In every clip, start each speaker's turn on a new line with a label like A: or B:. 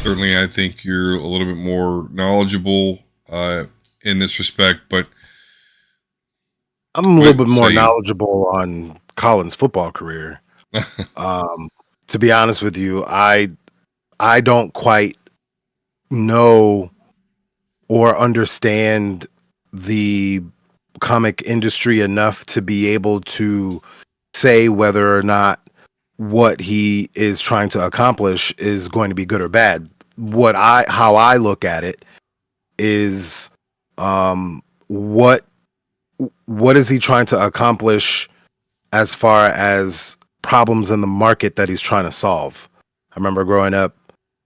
A: Certainly, I think you're a little bit more knowledgeable in this respect, but
B: I'm a little
A: what
B: bit more
A: say you?
B: knowledgeable on Colin's football career. Um, to be honest with you, I don't quite know or understand the comic industry enough to be able to say whether or not what he is trying to accomplish is going to be good or bad. How I look at it is what is he trying to accomplish as far as problems in the market that he's trying to solve. I remember growing up,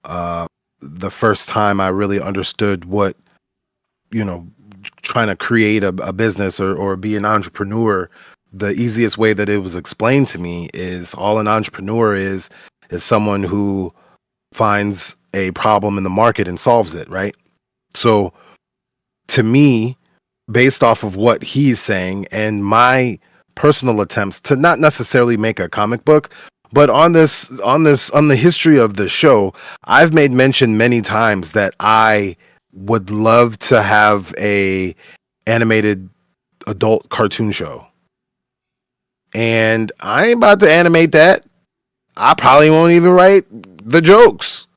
B: uh, the first time I really understood what, you know, trying to create a business or be an entrepreneur, the easiest way that it was explained to me is all an entrepreneur is someone who finds a problem in the market and solves it, right? So to me, based off of what he's saying and my personal attempts to not necessarily make a comic book, but on the history of the show, I've made mention many times that I would love to have a animated adult cartoon show. And I ain't about to animate that. I probably won't even write the jokes.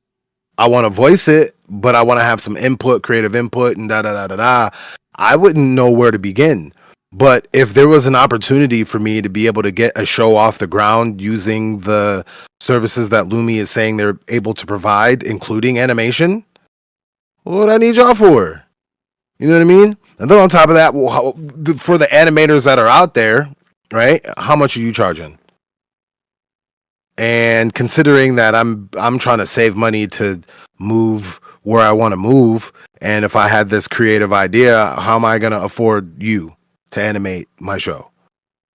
B: I want to voice it, but I want to have some input, creative input, and da da da da da. I wouldn't know where to begin. But if there was an opportunity for me to be able to get a show off the ground using the services that Lumi is saying they're able to provide, including animation, what would I need y'all for? You know what I mean? And then on top of that, for the animators that are out there, right? How much are you charging? And considering that I'm trying to save money to move where I want to move, and if I had this creative idea, how am I going to afford you to animate my show?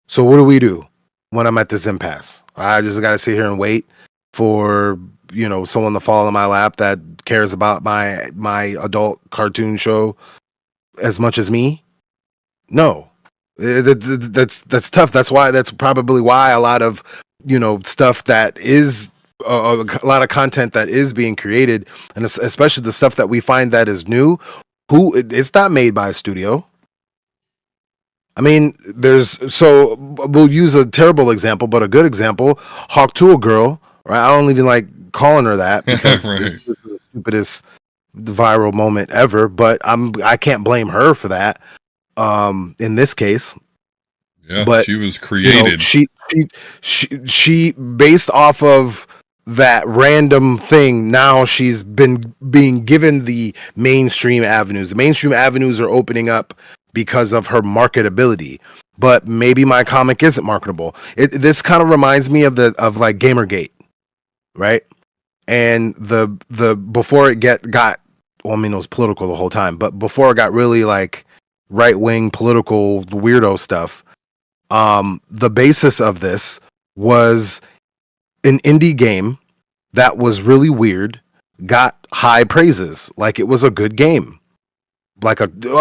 B: So what do we do when I'm at this impasse? I just got to sit here and wait for, someone to fall in my lap that cares about my adult cartoon show as much as me? No. That's tough. That's probably why a lot of, stuff that is a lot of content that is being created, and especially the stuff that we find that is new, it's not made by a studio. I mean, we'll use a terrible example, but a good example, Hawk Tuah Girl, right? I don't even like calling her that because it
A: Right.
B: was the stupidest viral moment ever, but I can't blame her for that in this case.
A: Yeah,
B: But
A: she was
B: you know,
A: created.
B: she based off of that random thing, now she's been being given the mainstream avenues. The mainstream avenues are opening up because of her marketability. But maybe my comic isn't marketable. This kind of reminds me of like Gamergate, right? And the before it got well, I mean, it was political the whole time, but before it got really like right wing political weirdo stuff, the basis of this was an indie game that was really weird, got high praises, like it was a good game. I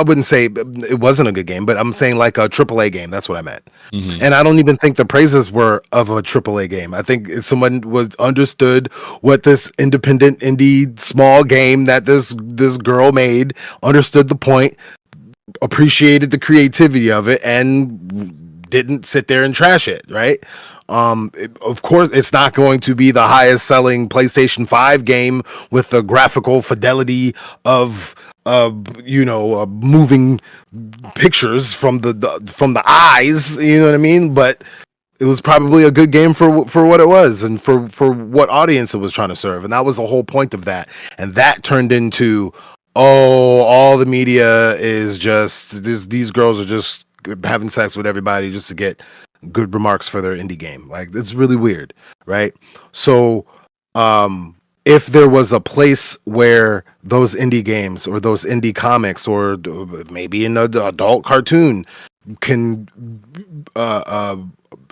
B: wouldn't say it wasn't a good game, but I'm saying like a AAA game. That's what I meant.
A: Hmm.
B: And I don't even think the praises were of a AAA game. I think someone was understood what this independent indie small game that this girl made, understood the point, appreciated the creativity of it, and didn't sit there and trash it, right? Of course, it's not going to be the highest selling PlayStation 5 game with the graphical fidelity of moving pictures from the eyes, you know what I mean? But it was probably a good game for what it was and for what audience it was trying to serve, and that was the whole point of that. And that turned into, oh, all the media is just these girls are just having sex with everybody just to get good remarks for their indie game. Like, it's really weird, right? So if there was a place where those indie games or those indie comics or maybe an adult cartoon can uh, uh,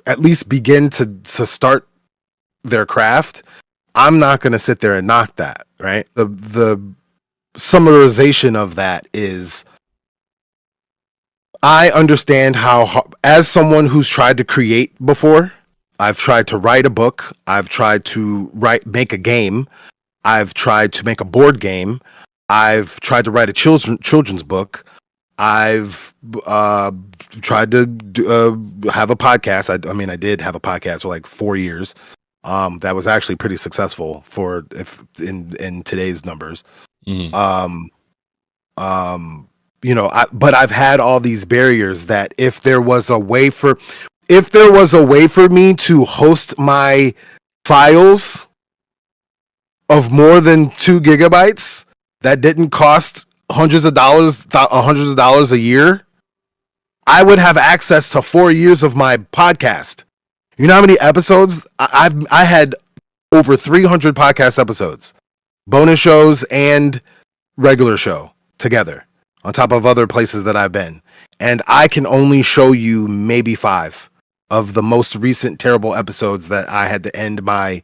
B: at least begin to start their craft, I'm not going to sit there and knock that, right? The summarization of that is, I understand as someone who's tried to create before, I've tried to write a book, I've tried to make a game. I've tried to make a board game. I've tried to write a children's book. I've tried to have a podcast. I mean, I did have a podcast for like 4 years. That was actually pretty successful for if in today's numbers.
A: Mhm.
B: But I've had all these barriers that if there was a way for me to host my files of more than 2 gigabytes that didn't cost hundreds of dollars a year, I would have access to 4 years of my podcast. You know how many episodes I had? Over 300 podcast episodes, bonus shows and regular show together, on top of other places that I've been. And I can only show you maybe 5 of the most recent terrible episodes that I had to end my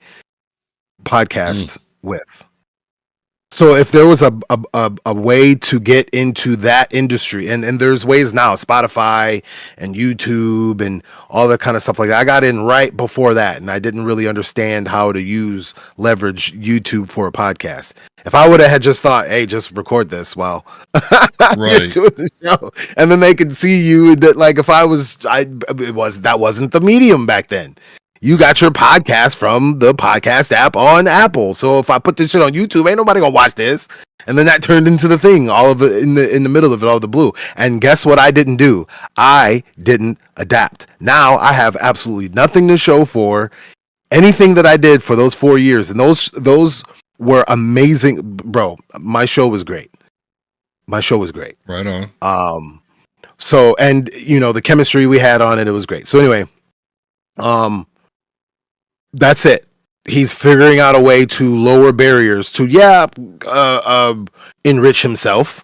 B: podcast with. So if there was a way to get into that industry, and there's ways now, Spotify and YouTube and all that kind of stuff like that. I got in right before that, and I didn't really understand how to leverage YouTube for a podcast. If I would have had just thought, hey, just record this while
A: Right.
B: doing the show, and then they could see you. That like if that wasn't the medium back then. You got your podcast from the podcast app on Apple. So if I put this shit on YouTube, ain't nobody gonna watch this. And then that turned into the thing, all of it in the middle of it, all the blue. And guess what I didn't do? I didn't adapt. Now I have absolutely nothing to show for anything that I did for those 4 years. And those were amazing, bro. My show was great.
A: Right on.
B: So, and the chemistry we had on it was great. So anyway, that's it. He's figuring out a way to lower barriers to enrich himself.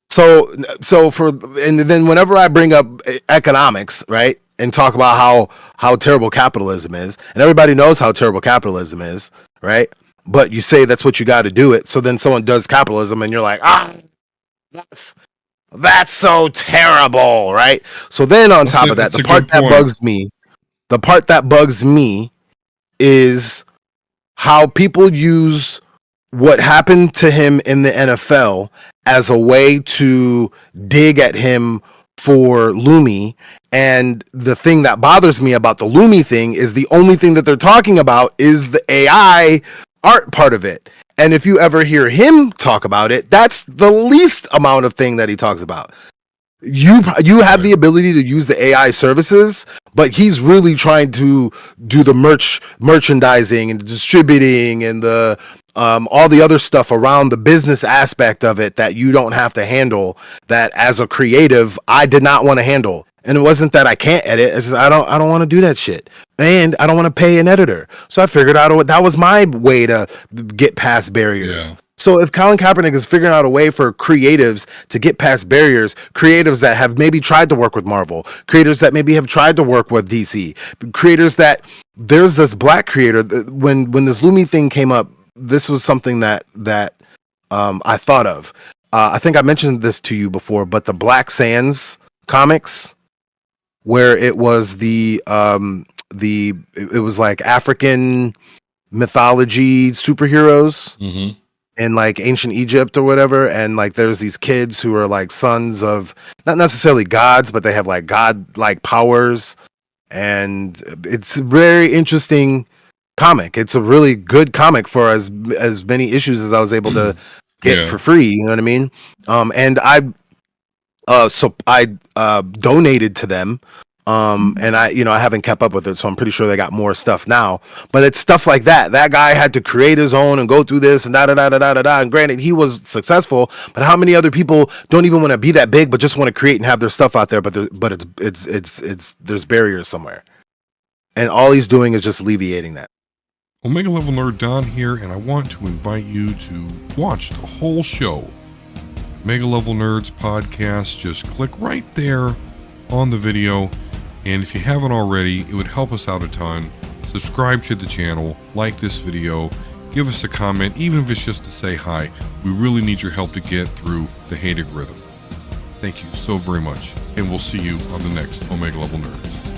B: So and then whenever I bring up economics, right, and talk about how terrible capitalism is, and everybody knows how terrible capitalism is, right? But you say that's what you got to do it. So then someone does capitalism, and you're like, that's so terrible, right? So then on top of that, the part that bugs me is how people use what happened to him in the NFL as a way to dig at him for Lumi. And the thing that bothers me about the Lumi thing is the only thing that they're talking about is the AI art part of it. And if you ever hear him talk about it, that's the least amount of thing that he talks about. You have the ability to use the AI services, but he's really trying to do the merchandising and the distributing and the all the other stuff around the business aspect of it that you don't have to handle, that as a creative I did not want to handle. And it wasn't that I can't edit, it's just I don't want to do that shit. And I don't want to pay an editor. So I figured out that was my way to get past barriers.
A: Yeah.
B: So if Colin Kaepernick is figuring out a way for creatives to get past barriers, creatives that have maybe tried to work with Marvel, creators that maybe have tried to work with DC, creators that there's this black creator, when this Lumi thing came up, this was something that I thought of. I think I mentioned this to you before, but the Black Sands comics, where it was it was like African mythology superheroes.
A: Mm-hmm.
B: In like ancient Egypt or whatever, and like there's these kids who are like sons of not necessarily gods, but they have like god-like powers, and it's a very interesting comic. It's a really good comic for as many issues as I was able to get for free. You know what I mean? And I donated to them. And I haven't kept up with it, so I'm pretty sure they got more stuff now. But it's stuff like that. That guy had to create his own and go through this and da da da da da da. And granted, he was successful, but how many other people don't even want to be that big, but just want to create and have their stuff out there? But there's barriers somewhere, and all he's doing is just alleviating that.
A: Omega Level Nerd Don here, and I want to invite you to watch the whole show. Omega Level Nerds podcast. Just click right there on the video. And if you haven't already, it would help us out a ton. Subscribe to the channel, like this video, give us a comment, even if it's just to say hi. We really need your help to get through the hated rhythm. Thank you so very much, and we'll see you on the next Omega Level Nerds.